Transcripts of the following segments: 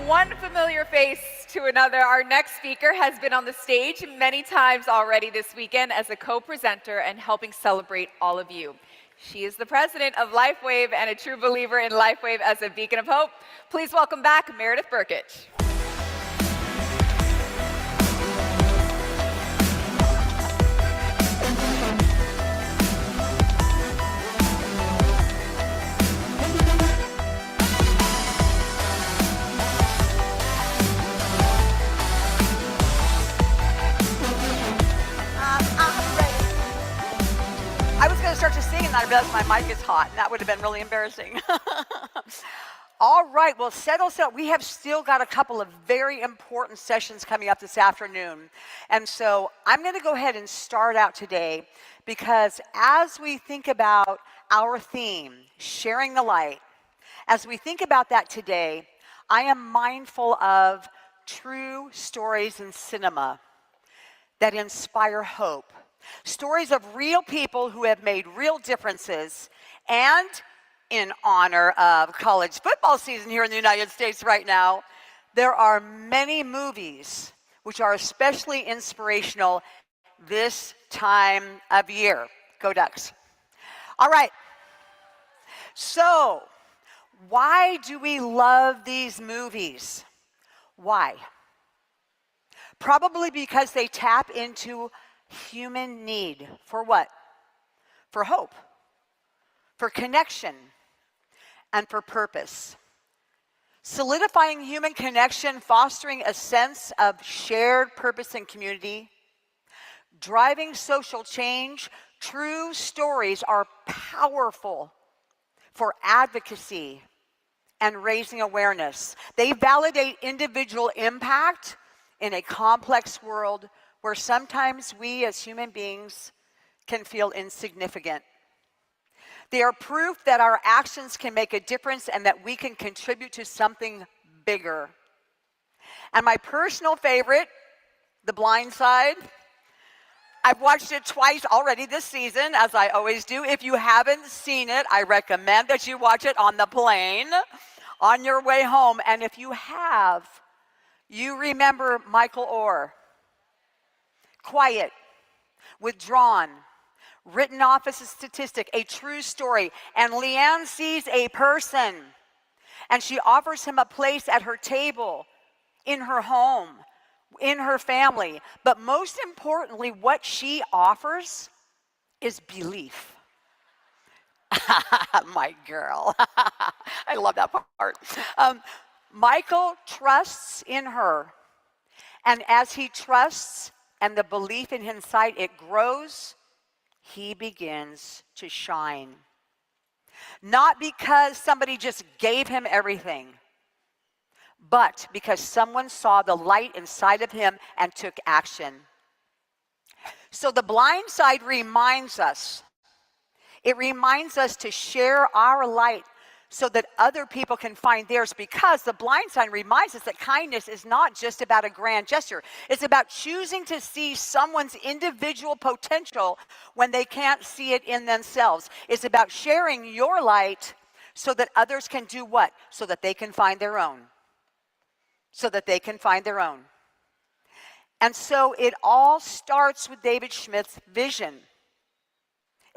one familiar face to another, our next speaker has been on the stage many times already this weekend as a co-presenter and helping celebrate all of you. She is the president of Lifewave and a true believer in Lifewave as a beacon of hope. Please welcome back Meredith Burkett. I was going to start to sing and I realized my mic is hot, and that would have been really embarrassing. All right, well, settle. We have still got a couple of very important sessions coming up this afternoon. And so I'm going to go ahead and start out today because as we think about our theme, sharing the light, as we think about that today, I am mindful of true stories in cinema that inspire hope. Stories of real people who have made real differences. And in honor of college football season here in the United States right now, there are many movies which are especially inspirational this time of year. Go Ducks. All right. So, why do we love these movies? Why? Probably because they tap into human need for what? For hope, for connection, and for purpose. Solidifying human connection, fostering a sense of shared purpose and community, driving social change. True stories are powerful for advocacy and raising awareness. They validate individual impact in a complex world where sometimes we as human beings can feel insignificant. They are proof that our actions can make a difference and that we can contribute to something bigger. And my personal favorite, The Blind Side. I've watched it twice already this season, as I always do. If you haven't seen it, I recommend that you watch it on the plane, on your way home. And if you have, you remember Michael Orr. Quiet, withdrawn, written off as a statistic, a true story. And Leanne sees a person, and she offers him a place at her table, in her home, in her family. But most importantly, what she offers is belief. My girl. I love that part. Michael trusts in her. And as he trusts, and the belief in his sight, it grows, he begins to shine. Not because somebody just gave him everything, but because someone saw the light inside of him and took action. So the blind side reminds us. It reminds us to share our light so that other people can find theirs, because the blind side reminds us that kindness is not just about a grand gesture. It's about choosing to see someone's individual potential when they can't see it in themselves. It's about sharing your light so that others can do what? So that they can find their own. So that they can find their own. And so it all starts with David Schmidt's vision.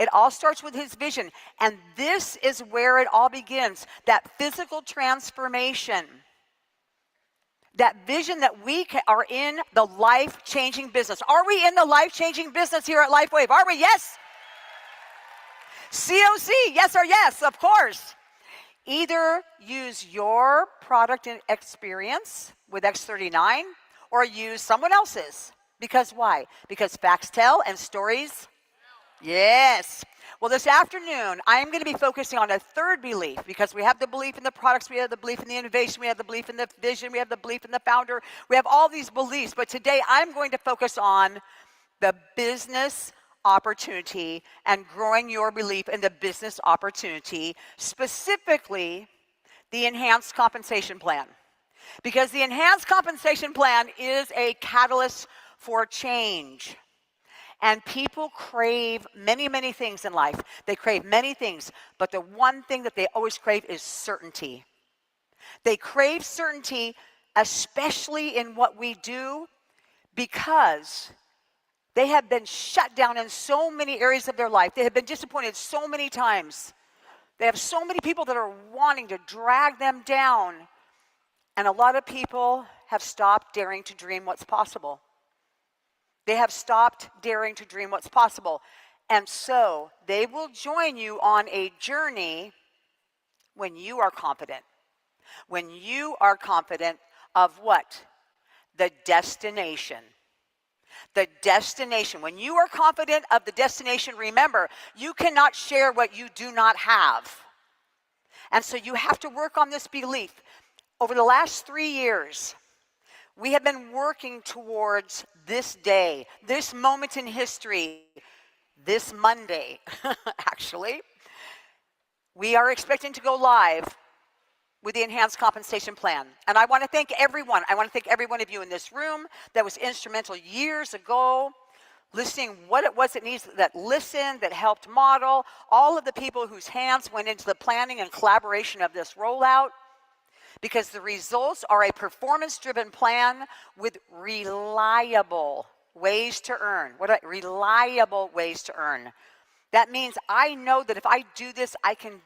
It all starts with his vision. And this is where it all begins. That physical transformation. That vision that we are in the life-changing business. Are we in the life-changing business here at Lifewave? Are we? Yes? COC, yes or yes, of course. Either use your product and experience with X39 or use someone else's. Because why? Because facts tell and stories. Yes. Well, this afternoon, I am going to be focusing on a third belief, because we have the belief in the products, we have the belief in the innovation, we have the belief in the vision, we have the belief in the founder, we have all these beliefs. But today, I'm going to focus on the business opportunity and growing your belief in the business opportunity, specifically the enhanced compensation plan. Because the enhanced compensation plan is a catalyst for change. And people crave many, many things in life. They crave many things, but the one thing that they always crave is certainty. They crave certainty especially in what we do, because they have been shut down in so many areas of their life. They have been disappointed so many times. They have so many people that are wanting to drag them down. And a lot of people have stopped daring to dream what's possible. They have stopped daring to dream what's possible. And so they will join you on a journey when you are confident. When you are confident of what? The destination. The destination. When you are confident of the destination, remember, you cannot share what you do not have. And so you have to work on this belief. Over the last 3 years, we have been working towards this day, this moment in history, this Monday, actually. We are expecting to go live with the enhanced compensation plan. And I want to thank everyone. I want to thank every one of you in this room that was instrumental years ago, listening what it was that listened, that helped model, all of the people whose hands went into the planning and collaboration of this rollout, because the results are a performance-driven plan with reliable ways to earn. Reliable ways to earn. That means I know that if I do this, I can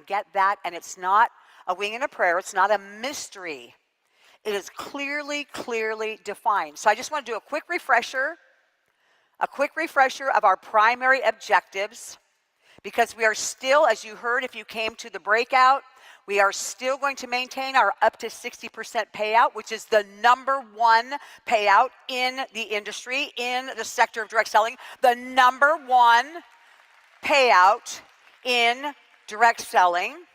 get that, and it's not a wing and a prayer. It's not a mystery. It is clearly defined. So I just want to do a quick refresher of our primary objectives, because we are still, as you heard if you came to the breakout, we are still going to maintain our up to 60% payout, which is the #1 payout in the industry, in the sector of direct selling, the #1 payout in direct selling.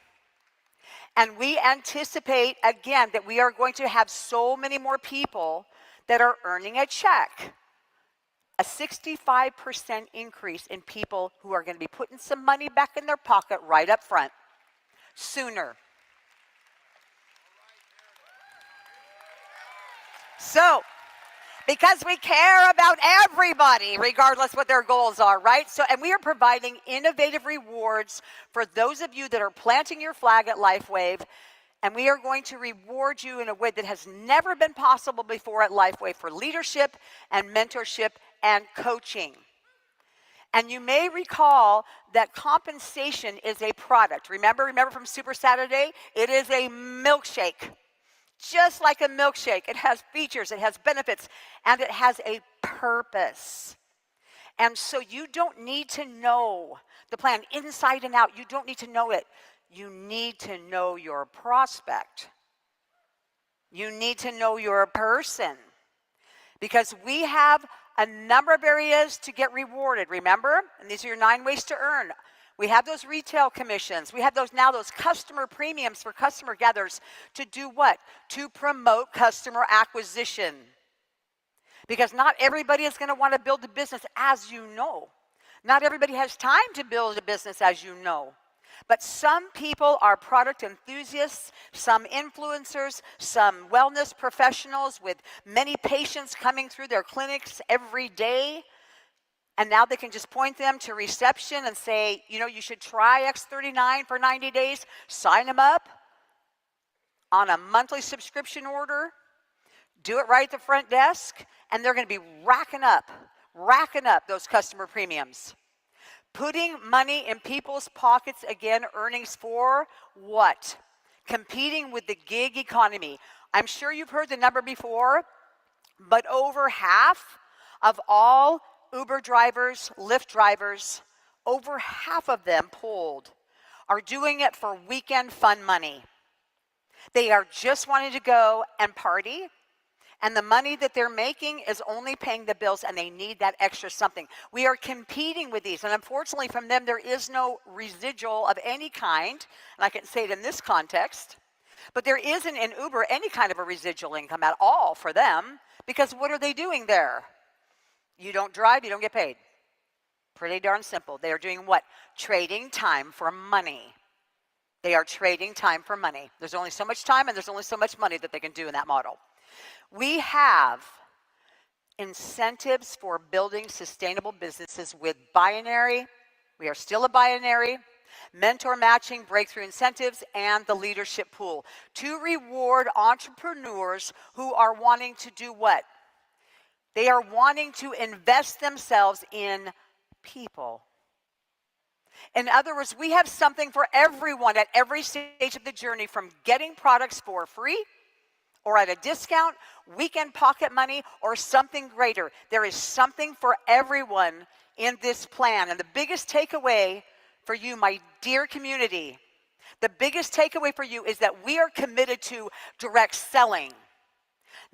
And we anticipate, again, that we are going to have so many more people that are earning a check. A 65% increase in people who are going to be putting some money back in their pocket right up front, sooner. So, because we care about everybody, regardless what their goals are, right? So, and we are providing innovative rewards for those of you that are planting your flag at Lifewave, and we are going to reward you in a way that has never been possible before at Lifewave for leadership and mentorship and coaching. And you may recall that compensation is a product. Remember from Super Saturday? It is a milkshake. Just like a milkshake, it has features, it has benefits, and it has a purpose. And so you don't need to know the plan inside and out. You don't need to know it. You need to know your prospect. You need to know your person. Because we have a number of areas to get rewarded, remember? And these are your 9 ways to earn. We have those retail commissions. We have those customer premiums for customer gatherers to do what? To promote customer acquisition. Because not everybody is going to want to build a business, as you know. Not everybody has time to build a business, as you know. But some people are product enthusiasts, some influencers, some wellness professionals with many patients coming through their clinics every day. And now they can just point them to reception and say, you should try X39 for 90 days. Sign them up on a monthly subscription order. Do it right at the front desk. And they're going to be racking up those customer premiums. Putting money in people's pockets, again, earnings for what? Competing with the gig economy. I'm sure you've heard the number before, but over half of all Uber drivers, Lyft drivers, over half of them polled are doing it for weekend fun money. They are just wanting to go and party, and the money that they're making is only paying the bills, and they need that extra something. We are competing with these, and unfortunately from them there is no residual of any kind, and I can say it in this context, but there isn't in Uber any kind of a residual income at all for them, because what are they doing there? You don't drive, you don't get paid. Pretty darn simple. They are doing what? Trading time for money. They are trading time for money. There's only so much time and there's only so much money that they can do in that model. We have incentives for building sustainable businesses with binary. We are still a binary. mentor matching, breakthrough incentives, and the leadership pool to reward entrepreneurs who are wanting to do what? They are wanting to invest themselves in people. In other words, we have something for everyone at every stage of the journey, from getting products for free or at a discount, weekend pocket money, or something greater. There is something for everyone in this plan. And the biggest takeaway for you, my dear community, the biggest takeaway for you is that we are committed to direct selling.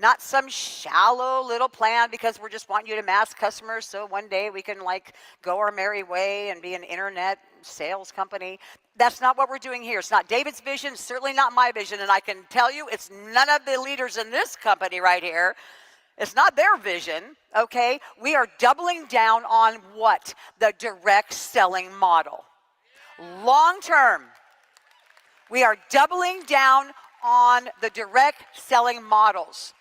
Not some shallow little plan because we're just wanting you to mass customers so one day we can like go our merry way and be an internet sales company. That's not what we're doing here. It's not David's vision, certainly not my vision, and I can tell you it's none of the leaders in this company right here. It's not their vision, okay? We are doubling down on what? The direct selling model. Long term, we are doubling down on the direct selling models.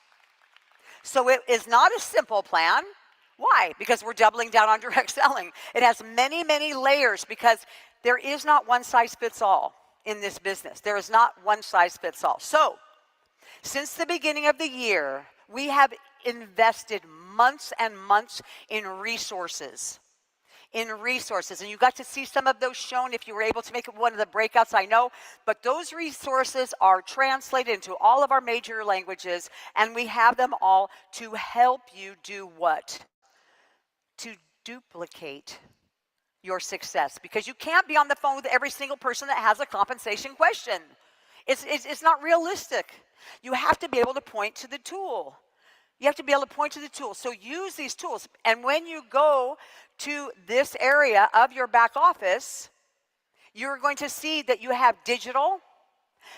So it is not a simple plan. Why? Because we're doubling down on direct selling. It has many, many layers because there is not one size fits all in this business. There is not one size fits all. So, since the beginning of the year, we have invested months and months in resources. And you got to see some of those shown if you were able to make it one of the breakouts, I know. But those resources are translated into all of our major languages, and we have them all to help you do what? To duplicate your success. Because you can't be on the phone with every single person that has a compensation question. It's not realistic. You have to be able to point to the tool. You have to be able to point to the tool. So use these tools. And when you go to this area of your back office, you're going to see that you have digital,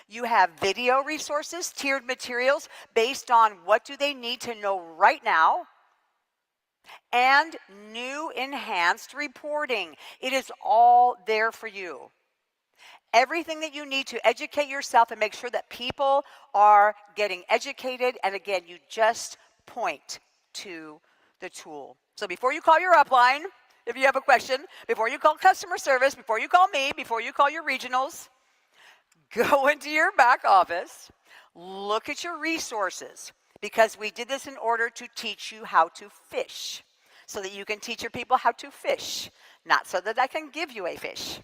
you have video resources, tiered materials based on what do they need to know right now, and new enhanced reporting. It is all there for you. Everything that you need to educate yourself and make sure that people are getting educated. And again, you just point to the tool. So before you call your upline, if you have a question, before you call customer service, before you call me, before you call your regionals, go into your back office, look at your resources, because we did this in order to teach you how to fish, so that you can teach your people how to fish, not so that I can give you a fish.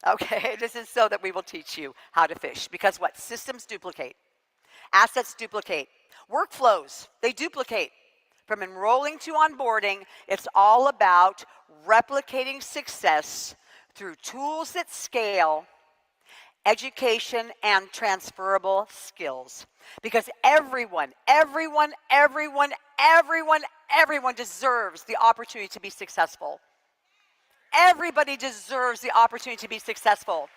Okay, this is so that we will teach you how to fish. Because what? Systems duplicate. Assets duplicate. Workflows, they duplicate. From enrolling to onboarding, it's all about replicating success through tools that scale, education, and transferable skills. Because everyone deserves the opportunity to be successful. Everybody deserves the opportunity to be successful.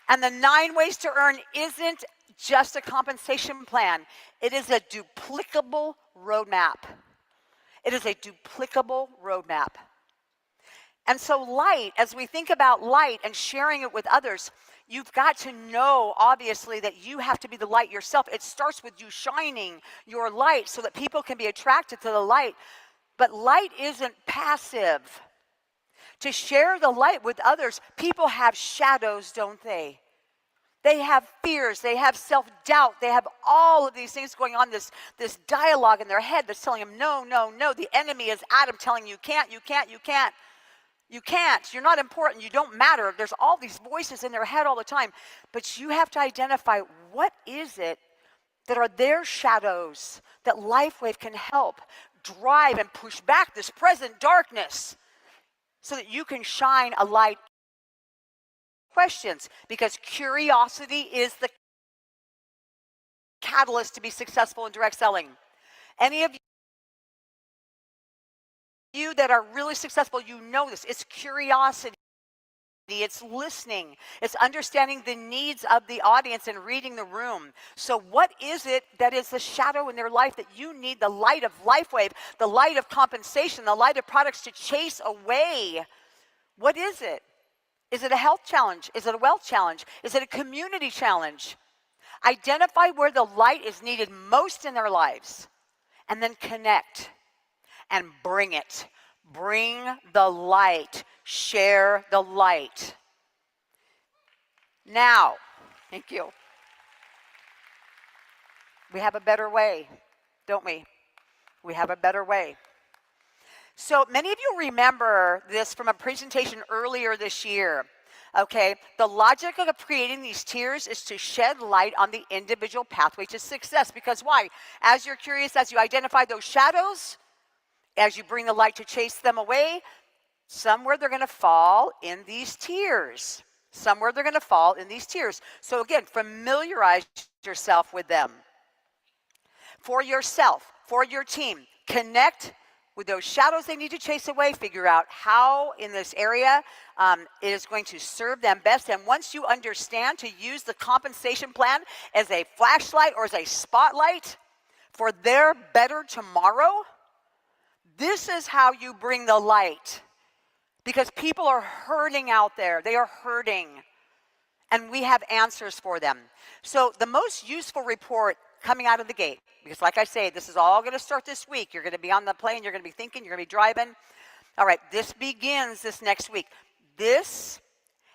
And the 9 ways to earn isn't just a compensation plan. It is a duplicable roadmap. It is a duplicable roadmap. And so light, as we think about light and sharing it with others, you've got to know, obviously, that you have to be the light yourself. It starts with you shining your light so that people can be attracted to the light. But light isn't passive. To share the light with others, people have shadows, don't they? They have fears, they have self-doubt, they have all of these things going on, this dialogue in their head that's telling them, no, no, no. The enemy is Adam telling you can't. You're not important, you don't matter. There's all these voices in their head all the time. But you have to identify, what is it that are their shadows that Lifewave can help drive and push back this present darkness so that you can shine a light. Questions, because curiosity is the catalyst to be successful in direct selling. Any of you that are really successful, you know this. It's curiosity. It's listening. It's understanding the needs of the audience and reading the room. So what is it that is the shadow in their life that you need the light of Lifewave, the light of compensation, the light of products to chase away? What is it? Is it a health challenge? Is it a wealth challenge? Is it a community challenge? Identify where the light is needed most in their lives, and then connect and bring it. Bring the light. Share the light. Now, thank you. We have a better way, don't we? We have a better way. So many of you remember this from a presentation earlier this year. Okay, the logic of creating these tiers is to shed light on the individual pathway to success. Because why? As you're curious, as you identify those shadows, as you bring the light to chase them away, somewhere they're going to fall in these tiers. Somewhere they're going to fall in these tiers. So again, familiarize yourself with them. For yourself, for your team, connect with those shadows they need to chase away, figure out how in this area it is going to serve them best. And once you understand to use the compensation plan as a flashlight or as a spotlight for their better tomorrow, this is how you bring the light. Because people are hurting out there. They are hurting. And we have answers for them. So the most useful report coming out of the gate, because like I say, this is all going to start this week. You're going to be on the plane. You're going to be thinking. You're going to be driving. All right, this begins this next week. This,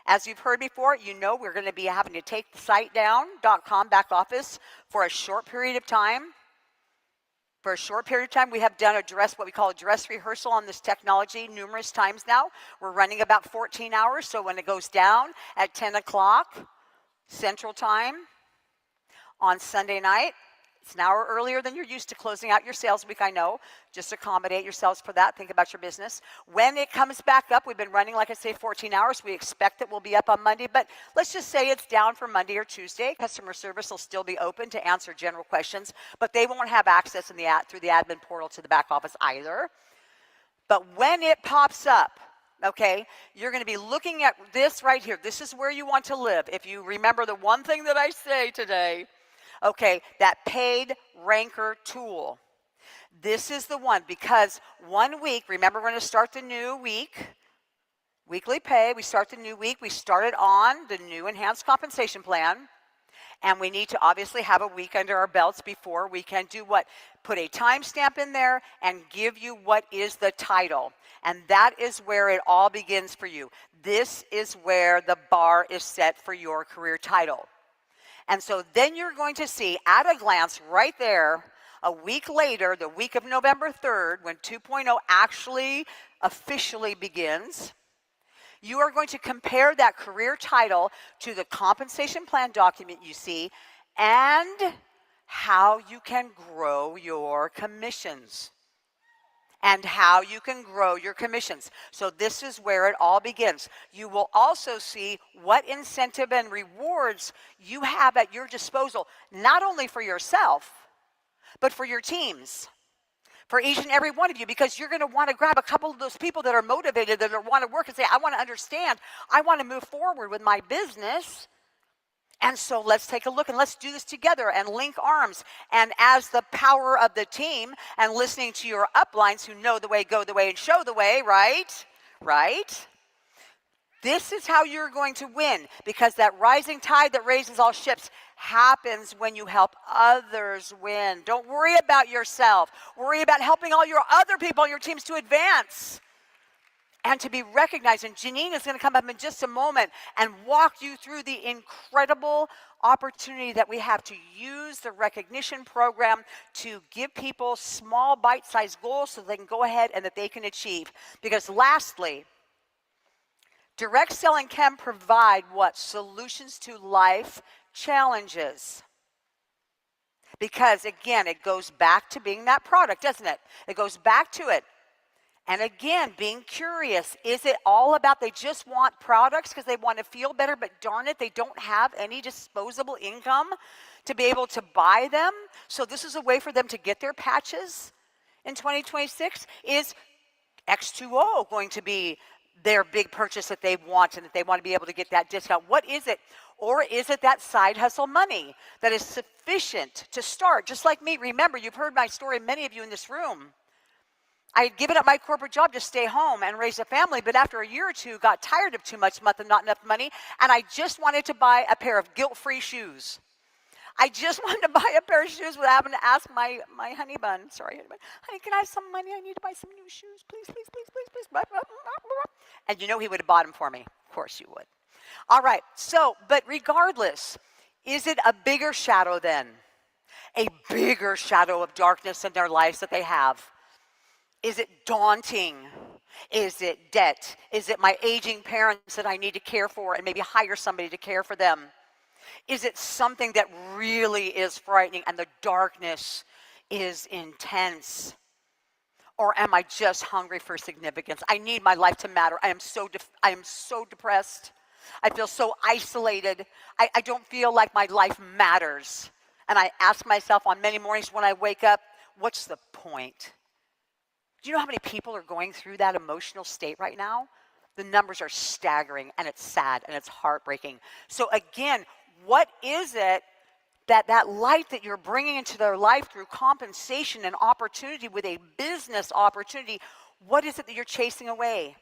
as you've heard before, you know we're going to be having to take the site down, .com back office, for a short period of time. For a short period of time, we have done what we call a dress rehearsal on this technology numerous times now. We're running about 14 hours, so when it goes down at 10 o'clock Central Time on Sunday night, it's an hour earlier than you're used to closing out your sales week, I know. Just accommodate yourselves for that. Think about your business. When it comes back up, we've been running, like I say, 14 hours. We expect that we'll be up on Monday, but let's just say it's down for Monday or Tuesday. Customer service will still be open to answer general questions, but they won't have access through the admin portal to the back office either. But when it pops up, okay, you're going to be looking at this right here. This is where you want to live. If you remember the one thing that I say today, okay, that paid ranker tool. This is the one, because 1 week, remember we're going to start the new week, weekly pay, we start the new week, we started on the new enhanced compensation plan, and we need to obviously have a week under our belts before we can do what? Put a timestamp in there and give you what is the title. And that is where it all begins for you. This is where the bar is set for your career title. And so then you're going to see at a glance right there, a week later, the week of November 3rd, when 2.0 actually officially begins, you are going to compare that career title to the compensation plan document you see and how you can grow your commissions. And how you can grow your commissions. So this is where it all begins. You will also see what incentive and rewards you have at your disposal, not only for yourself, but for your teams, for each and every one of you, because you're going to want to grab a couple of those people that are motivated, that want to work and say, I want to understand, I want to move forward with my business. And so let's take a look and let's do this together and link arms. And as the power of the team and listening to your uplines who know the way, go the way, and show the way, right? Right? This is how you're going to win, because that rising tide that raises all ships happens when you help others win. Don't worry about yourself. Worry about helping all your other people on your teams to advance and to be recognized. And Janine is going to come up in just a moment and walk you through the incredible opportunity that we have to use the recognition program to give people small bite-sized goals so they can go ahead and that they can achieve. Because lastly, direct selling can provide what? Solutions to life challenges. Because again, it goes back to being that product, doesn't it? It goes back to it. And again, being curious, is it all about they just want products because they want to feel better, but darn it, they don't have any disposable income to be able to buy them? So this is a way for them to get their patches in 2026. Is X2O going to be their big purchase that they want and that they want to be able to get that discount? What is it? Or is it that side hustle money that is sufficient to start? Just like me, remember, you've heard my story, many of you in this room. I had given up my corporate job to stay home and raise a family, but after a year or two, got tired of too much month and not enough money, and I just wanted to buy a pair of guilt-free shoes. I just wanted to buy a pair of shoes without having to ask my honey bun. Sorry, honey bun. Honey, can I have some money? I need to buy some new shoes. Please, please, please, please, please. And you know he would have bought them for me. Of course you would. All right, so, but regardless, is it a bigger shadow then? A bigger shadow of darkness in their lives that they have? Is it daunting? Is it debt? Is it my aging parents that I need to care for and maybe hire somebody to care for them? Is it something that really is frightening and the darkness is intense? Or am I just hungry for significance? I need my life to matter. I am so depressed. I feel so isolated. I don't feel like my life matters. And I ask myself on many mornings when I wake up, what's the point? Do you know how many people are going through that emotional state right now? The numbers are staggering, and it's sad, and it's heartbreaking. So again, what is it that light that you're bringing into their life through compensation and opportunity with a business opportunity, what is it that you're chasing away?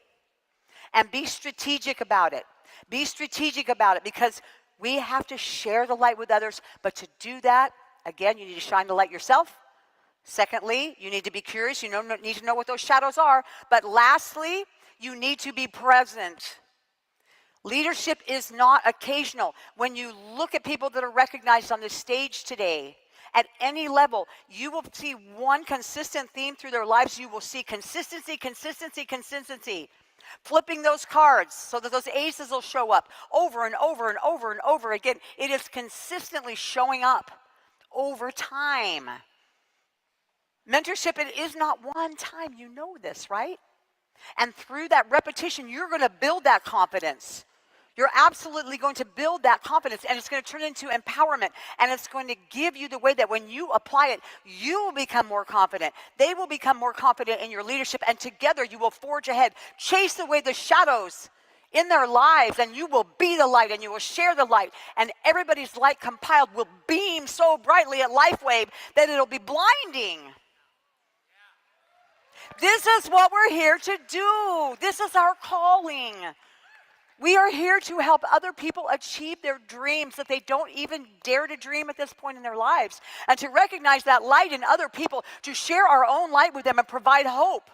And be strategic about it. Be strategic about it, because we have to share the light with others. But to do that, again, you need to shine the light yourself. Secondly, you need to be curious. You need to know what those shadows are. But lastly, you need to be present. Leadership is not occasional. When you look at people that are recognized on the stage today, at any level, you will see one consistent theme through their lives. You will see consistency, consistency, consistency. Flipping those cards so that those aces will show up over and over and over and over again. It is consistently showing up over time. Mentorship, it is not one time. You know this, right? And through that repetition, you're going to build that confidence. You're absolutely going to build that confidence, and it's going to turn into empowerment, and it's going to give you the way that when you apply it, you will become more confident. They will become more confident in your leadership, and together you will forge ahead, chase away the shadows in their lives, and you will be the light, and you will share the light, and everybody's light compiled will beam so brightly at Lifewave that it'll be blinding. This is what we're here to do. This is our calling. We are here to help other people achieve their dreams that they don't even dare to dream at this point in their lives, and to recognize that light in other people, to share our own light with them and provide hope.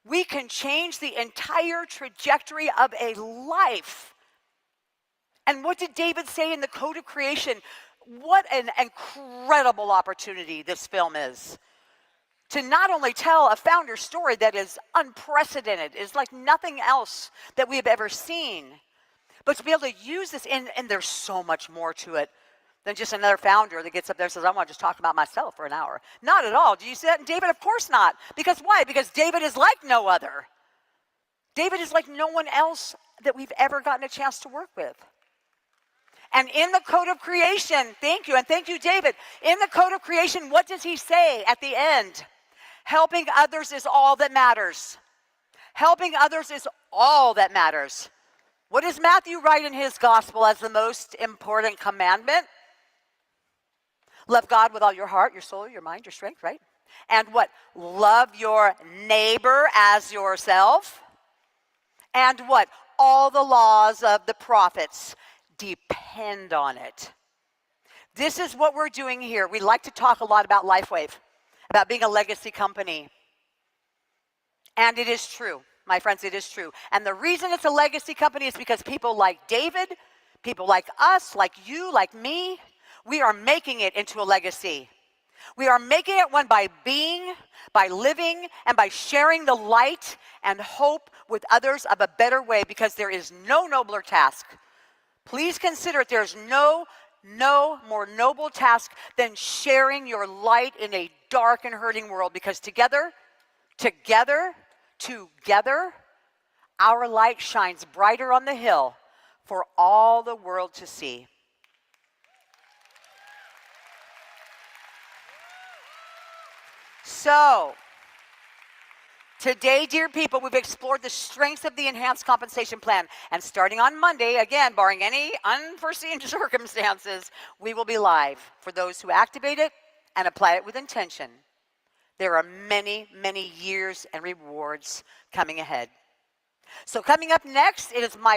We can change the entire trajectory of a life. And what did David say in the Code of Creation? What an incredible opportunity this film is. To not only tell a founder story that is unprecedented, is like nothing else that we have ever seen, but to be able to use this, and there's so much more to it than just another founder that gets up there and says, I want to just talk about myself for an hour. Not at all. Do you see that in David? Of course not. Because why? Because David is like no other. David is like no one else that we've ever gotten a chance to work with. And in the Code of Creation, thank you, and thank you, David. In the Code of Creation, what does he say at the end? Helping others is all that matters. Helping others is all that matters. What does Matthew write in his gospel as the most important commandment? Love God with all your heart, your soul, your mind, your strength, right? And what? Love your neighbor as yourself. And what? All the laws of the prophets depend on it. This is what we're doing here. We like to talk a lot about Lifewave, about being a legacy company. And it is true, my friends, it is true. And the reason it's a legacy company is because people like David, people like us, like you, like me, we are making it into a legacy. We are making it one by being, by living, and by sharing the light and hope with others of a better way, because there is no nobler task. Please consider it. There's no more noble task than sharing your light in a dark and hurting world, because together, our light shines brighter on the hill for all the world to see. So, today, dear people, we've explored the strengths of the enhanced compensation plan. And starting on Monday, again, barring any unforeseen circumstances, we will be live for those who activate it and apply it with intention. There are many, many years and rewards coming ahead. So coming up next, it is my